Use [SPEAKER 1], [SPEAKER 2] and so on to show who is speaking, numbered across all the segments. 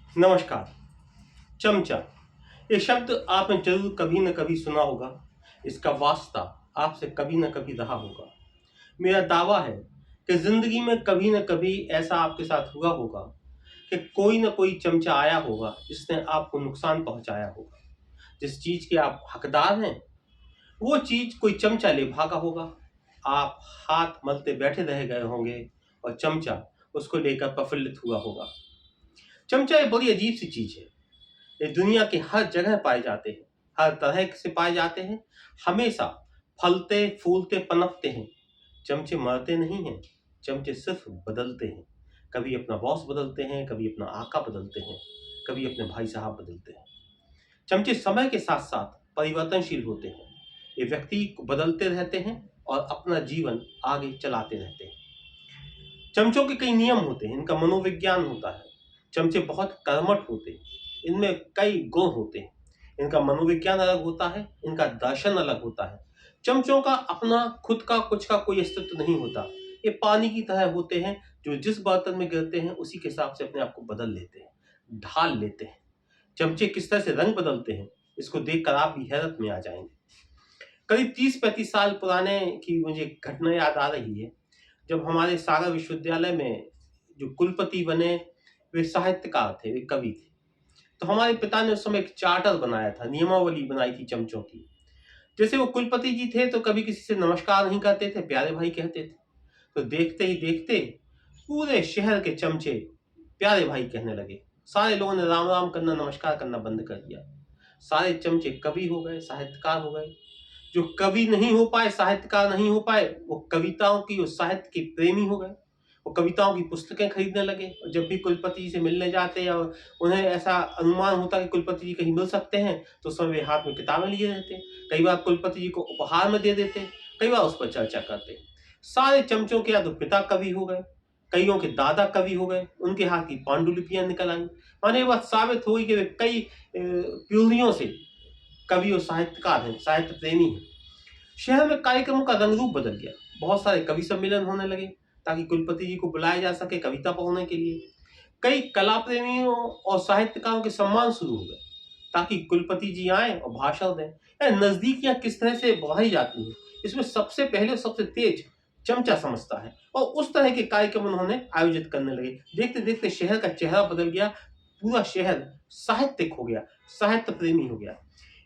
[SPEAKER 1] नमस्कार। चमचा ये शब्द आपने जरूर कभी न कभी सुना होगा। इसका वास्ता आपसे कभी न कभी रहा होगा। मेरा दावा है कि जिंदगी में कभी न कभी ऐसा आपके साथ हुआ होगा कि कोई न कोई चमचा आया होगा जिसने आपको नुकसान पहुंचाया होगा। जिस चीज के आप हकदार हैं वो चीज कोई चमचा ले भागा होगा। आप हाथ मलते बैठे रह गए होंगे और चमचा उसको लेकर प्रफुल्लित हुआ होगा। चमचा एक बड़ी अजीब सी चीज है। ये दुनिया के हर जगह पाए जाते हैं, हर तरह से पाए जाते हैं, हमेशा फलते फूलते पनपते हैं। चमचे मरते नहीं हैं, चमचे सिर्फ बदलते हैं। कभी अपना बॉस बदलते हैं, कभी अपना आका बदलते हैं, कभी अपने भाई साहब बदलते हैं। चमचे समय के साथ साथ परिवर्तनशील होते हैं। ये व्यक्ति को बदलते रहते हैं और अपना जीवन आगे चलाते रहते हैं। चमचों के कई नियम होते हैं, इनका मनोविज्ञान होता है। चमचे बहुत कर्मठ होते हैं, इनमें कई गुण होते हैं। इनका मनोविज्ञान अलग होता है, इनका दर्शन अलग होता है। चमचों का अपना खुद का कुछ का कोई अस्तित्व नहीं होता। ये पानी की तरह होते हैं जो जिस बर्तन में गिरते हैं उसी के हिसाब से अपने आप को बदल लेते हैं, ढाल लेते हैं। चमचे किस तरह से रंग बदलते हैं इसको देखकर आप भी हैरत में आ जाएंगे। करीब 30-35 साल पुराने की मुझे घटना याद आ रही है। जब हमारे सागर विश्वविद्यालय में जो कुलपति बने वे साहित्यकार थे, वे कवि थे। तो हमारे पिता ने उस समय एक चार्टर बनाया था, नियमावली बनाई थी चमचों की। जैसे वो कुलपति जी थे तो कभी किसी से नमस्कार नहीं करते थे, प्यारे भाई कहते थे। तो देखते ही देखते पूरे शहर के चमचे प्यारे भाई कहने लगे। सारे लोगों ने राम राम करना, नमस्कार करना बंद कर दिया। सारे चमचे कवि हो गए, साहित्यकार हो गए। जो कवि नहीं हो पाए, साहित्यकार नहीं हो पाए, वो कविताओं की, उस साहित्य के प्रेमी हो गए। वो कविताओं की पुस्तकें खरीदने लगे और जब भी कुलपति जी से मिलने जाते या उन्हें ऐसा अनुमान होता कि कुलपति जी कहीं मिल सकते हैं तो उस समय वे हाथ में किताबें लिए रहते। कई बार कुलपति जी को उपहार में दे देते, कई बार उस पर चर्चा करते। सारे चमचों के या तो पिता कवि हो गए, कईयों के दादा कवि हो गए, उनके हाथ की पांडुलिपियां निकल आई। माने ये बात साबित हुई कि वे कई पीढ़ियों से कवि और साहित्यकार हैं, साहित्य प्रेमी हैं। शहर में कार्यक्रमों का रंग रूप बदल गया। बहुत सारे कवि सम्मेलन होने लगे ताकि कुलपति जी को बुलाया जा सके कविता पढ़ने के लिए। कई कला प्रेमियों और साहित्यकारों के सम्मान शुरू हो गए ताकि कुलपति जी आए और भाषण दें। नजदीकियां किस तरह से बढ़ाई जाती हैं इसमें सबसे पहले और सबसे तेज चमचा समझता है और उस तरह के कार्यक्रम उन्होंने आयोजित करने लगे। देखते देखते शहर का चेहरा बदल गया, पूरा शहर साहित्यिक हो गया, साहित्य प्रेमी हो गया।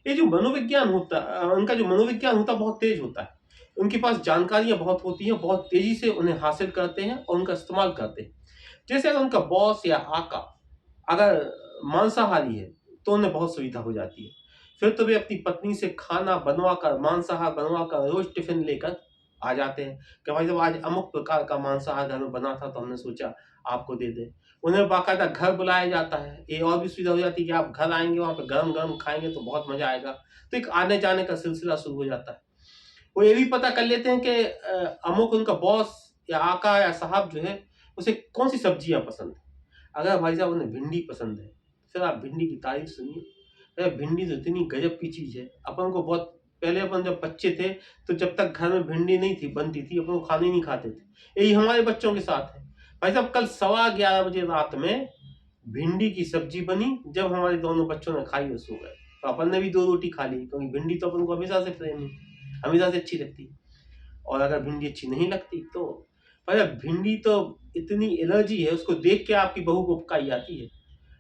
[SPEAKER 1] ये जो मनोविज्ञान होता उनका जो मनोविज्ञान होता बहुत तेज होता है। उनके पास जानकारियां बहुत होती हैं, बहुत तेजी से उन्हें हासिल करते हैं और उनका इस्तेमाल करते हैं। जैसे अगर उनका बॉस या आका अगर मांसाहारी है तो उन्हें बहुत सुविधा हो जाती है। फिर तो वे अपनी पत्नी से खाना बनवा कर, मांसाहार बनवा कर रोज टिफिन लेकर आ जाते हैं कि भाई साहब आज अमुक प्रकार का मांसाहार घर में बना था तो हमने सोचा आपको दे दें। उन्हें बाकायदा घर बुलाया जाता है। ये और भी सुविधा हो जाती है कि आप घर आएंगे, वहां पे गरम गरम खाएंगे तो बहुत मजा आएगा। तो एक आने जाने का सिलसिला शुरू हो जाता है। वो ये भी पता कर लेते हैं कि अमुक उनका बॉस या आका या साहब जो है उसे कौन सी सब्जियां पसंद है। अगर भाई साहब उन्हें भिंडी पसंद है फिर आप भिंडी की तारीफ सुनिए। अरे भिंडी तो इतनी गजब की चीज है। अपन को बहुत पहले अपन जब बच्चे थे तो जब तक घर में भिंडी नहीं थी बनती थी अपन को खाने नहीं खाते थे। यही हमारे बच्चों के साथ है। भाई साहब कल 11:15 बजे रात में भिंडी की सब्जी बनी। जब हमारे दोनों बच्चों ने खाई और सो गए तो अपन ने भी 2 रोटी खा ली क्योंकि भिंडी तो अपन को हमेशा से प्रेम है, हमेशा से अच्छी लगती। और अगर भिंडी अच्छी नहीं लगती तो भाई भिंडी तो इतनी एलर्जी है, उसको देख के आपकी बहू को उपकाई आती है।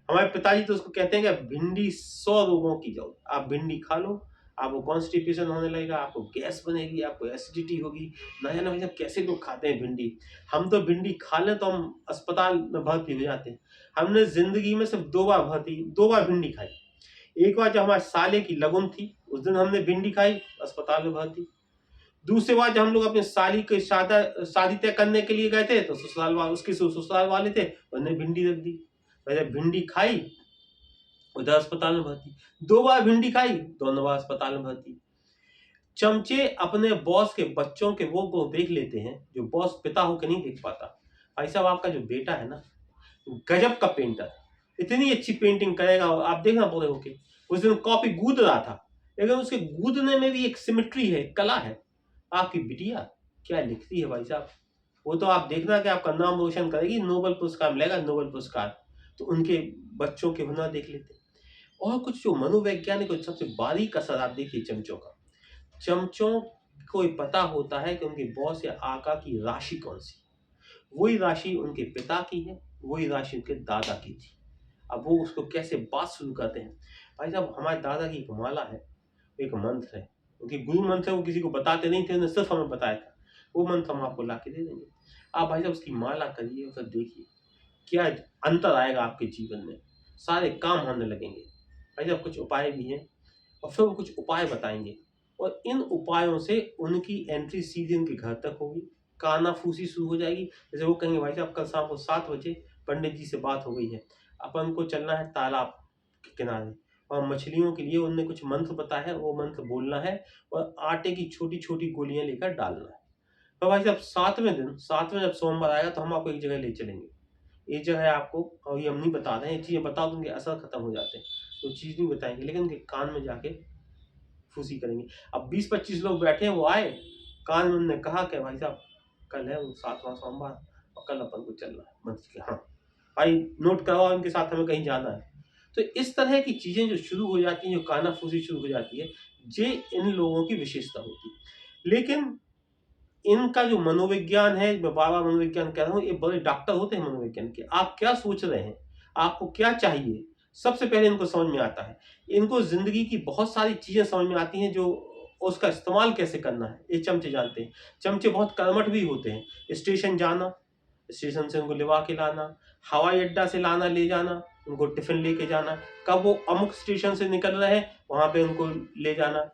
[SPEAKER 1] हमारे पिताजी तो उसको कहते हैं कि भिंडी 100 रोगों की जड़। आप भिंडी खा लो, आपको कॉन्स्टिपेशन होने लगेगा, आपको गैस बनेगी, आपको एसिडिटी होगी। ना जाने भाई साहब कैसे लोग खाते हैं भिंडी। हम तो भिंडी खा लें तो हम अस्पताल में भर्ती हो जाते हैं। हमने जिंदगी में सिर्फ 2 बार भिंडी खाई। एक बार जब हमारे साले की लगन थी उस दिन हमने भिंडी खाई, अस्पताल में भर्ती। दूसरी बार जब हम लोग अपने साली के शादी तय करने के लिए गए थे तो ससुराल वाले थे, उन्होंने भिंडी रख दी। मैंने भिंडी खाई, उधर अस्पताल में भर्ती। 2 बार भिंडी खाई, दोनों बार अस्पताल में भर्ती। चमचे अपने बॉस के बच्चों के वो गुण देख लेते हैं जो बॉस पिता होकर नहीं देख पाता। भाई साहब आपका जो बेटा है ना, गजब का पेंटर, इतनी अच्छी पेंटिंग करेगा आप देखना पूरे होके। उस दिन कॉपी गूंद रहा था लेकिन उसके गूंदने में भी एक सिमेट्री है, कला है। आपकी बिटिया क्या लिखती है भाई साहब, वो तो आप देखना कि आपका नाम रोशन करेगी, नोबेल पुरस्कार मिलेगा, नोबेल पुरस्कार। तो उनके बच्चों के हुनर देख लेते हैं, और कुछ जो मनोवैज्ञानिक और सबसे बारीक असर आप देखिए चमचों का। चमचों को ये पता होता है कि उनके बॉस या आका की राशि कौन सी, वही राशि उनके पिता की है, वही राशि उनके दादा की थी। अब वो उसको कैसे बात शुरू करते हैं। भाई साहब, हमारे दादा की एक माला है, एक मंत्र है, उनके गुरु मंत्र है, वो किसी को बताते नहीं थे, उन्होंने सिर्फ हमें बताया था। वो मंत्र हम आपको ला के दे देंगे, आप भाई साहब उसकी माला करिए और फिर देखिए क्या अंतर आएगा आपके जीवन में, सारे काम होने लगेंगे। भाई साहब कुछ उपाय भी हैं, और फिर वो कुछ उपाय बताएंगे, और इन उपायों से उनकी एंट्री सीधे उनके घर तक होगी, कानाफूसी शुरू हो जाएगी। जैसे वो कहेंगे भाई साहब कल शाम को 7 बजे पंडित जी से बात हो गई है, अपन को चलना है तालाब के किनारे, और मछलियों के लिए उनने कुछ मंत्र बताया है, वो मंत्र बोलना है और आटे की छोटी छोटी गोलियां लेकर डालना है। तो भाई साहब 7वें दिन, 7वें जब सोमवार आएगा तो हम आपको एक जगह ले चलेंगे, एक जगह आपको, और ये हम नहीं बता रहे हैं, ये चीज़ें बता दूंगे असर खत्म हो जाते हैं, तो चीज़ नहीं बताएंगे, लेकिन उनके कान में जाके फूसी करेंगे। अब 20-25 लोग बैठे हैं, वो आए, कान में उन्होंने कहा कि भाई साहब कल है वो 7वां सोमवार, और कल अपन को चलना है मंत्र के। हाँ भाई नोट करवाओ, उनके साथ हमें कहीं जाना है। तो इस तरह की चीज़ें जो शुरू हो जाती हैं, जो कानाफूसी शुरू हो जाती है, ये इन लोगों की विशेषता होती है। लेकिन इनका जो मनोविज्ञान है, मैं बार बार मनोविज्ञान कह रहा हूँ, ये बड़े डॉक्टर होते हैं मनोविज्ञान के। आप क्या सोच रहे हैं, आपको क्या चाहिए, सबसे पहले इनको समझ में आता है। इनको जिंदगी की बहुत सारी चीजें समझ में आती हैं, जो उसका इस्तेमाल कैसे करना है ये चमचे जानते हैं। चमचे बहुत कर्मठ भी होते हैं। स्टेशन जाना, स्टेशन से उनको लिवा के लाना, हवाई अड्डा से लाना ले जाना, उनको टिफिन लेके जाना, कब वो अमुक स्टेशन से निकल रहे हैं वहां पे उनको ले जाना।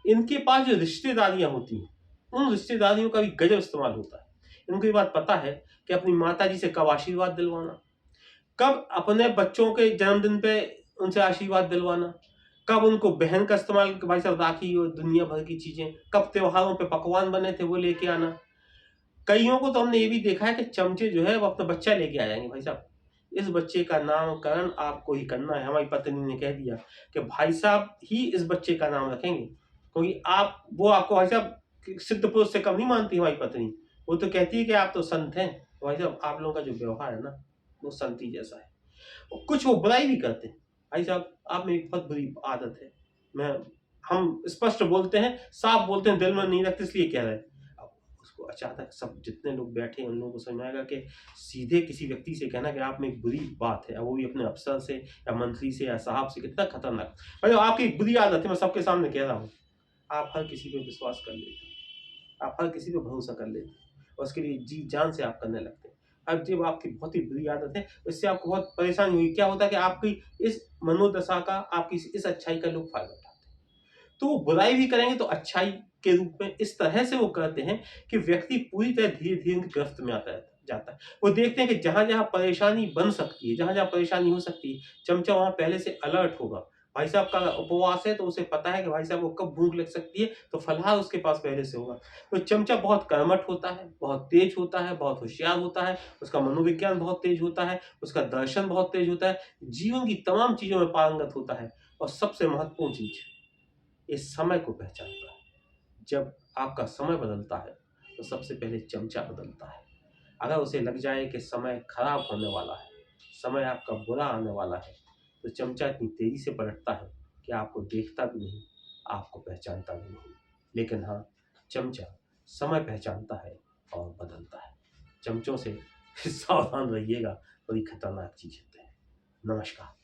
[SPEAKER 1] इनके पास जो रिश्तेदारियां होती हैं, उन रिश्तेदारियों का भी गजब इस्तेमाल होता है। इनको ये बात पता है कि अपनी माता जी से कब आशीर्वाद दिलवाना, कब अपने बच्चों के जन्मदिन पे उनसे आशीर्वाद दिलवाना, कब उनको बहन का इस्तेमाल, भाई साहब राखी और दुनिया भर की चीजें, कब त्योहारों पे पकवान बने थे वो लेके आना। कईयों को तो हमने ये भी देखा है कि चमचे जो है वो अपना बच्चा लेके आ जाएंगे। भाई साहब इस बच्चे का नामकरण आपको ही करना है, हमारी पत्नी ने कह दिया कि भाई साहब ही इस बच्चे का नाम रखेंगे, क्योंकि आप, वो आपको भाई साहब सिद्ध पुरुष से कम नहीं मानती हमारी पत्नी, वो तो कहती है कि आप तो संत हैं। भाई साहब आप लोगों का जो व्यवहार है ना, वो संती जैसा है। और कुछ वो बुराई भी करते हैं। भाई साहब आप में एक बहुत बुरी आदत है, मैं हम स्पष्ट बोलते हैं, साफ बोलते हैं, दिल में नहीं रखते, इसलिए कह रहे हैं। अब उसको अचानक सब जितने लोग बैठे हैं उन लोगों को समझ में आएगा कि सीधे किसी व्यक्ति से कहना कि आप में एक बुरी बात है, वो भी अपने अफसर से या मंत्री से या साहब से, कितना खतरनाक। भाई आपकी एक बुरी आदत है, मैं सबके सामने कह रहा हूँ, आप हर किसी पे विश्वास कर लेते हैं, आप हर किसी पे भरोसा कर लेते हैं, और उसके लिए जी जान से आप करने लगते हैं। अब जब आपकी बहुत ही बुरी आदत है, इससे आपको बहुत परेशानी हुई, क्या होता है कि आपकी इस मनोदशा का, आपकी इस अच्छाई का लोग फायदा उठाते हैं। तो वो बुराई भी करेंगे तो अच्छाई के रूप में इस तरह से वो करते हैं कि व्यक्ति पूरी तरह धीरे धीरे गिरफ्त में आता जाता है। वो देखते हैं कि जहां जहां परेशानी बन सकती है, जहां जहां परेशानी हो सकती है, चमचा वहां पहले से अलर्ट होगा। भाई साहब का उपवास है तो उसे पता है कि भाई साहब को कब भूख लग सकती है, तो फलाहार उसके पास पहले से होगा। तो चमचा बहुत कर्मठ होता है, बहुत तेज होता है, बहुत होशियार होता है, उसका मनोविज्ञान बहुत तेज होता है, उसका दर्शन बहुत तेज होता है, जीवन की तमाम चीजों में पारंगत होता है, और सबसे महत्वपूर्ण चीज, इस समय को पहचानता है। जब आपका समय बदलता है तो सबसे पहले चमचा बदलता है। अगर उसे लग जाए कि समय खराब होने वाला है, समय आपका बुरा आने वाला है, तो चमचा इतनी तेजी से पलटता है कि आपको देखता भी नहीं, आपको पहचानता भी नहीं। लेकिन हाँ, चमचा समय पहचानता है और बदलता है। चमचों से सावधान रहिएगा, बड़ी खतरनाक चीज होते हैं। नमस्कार।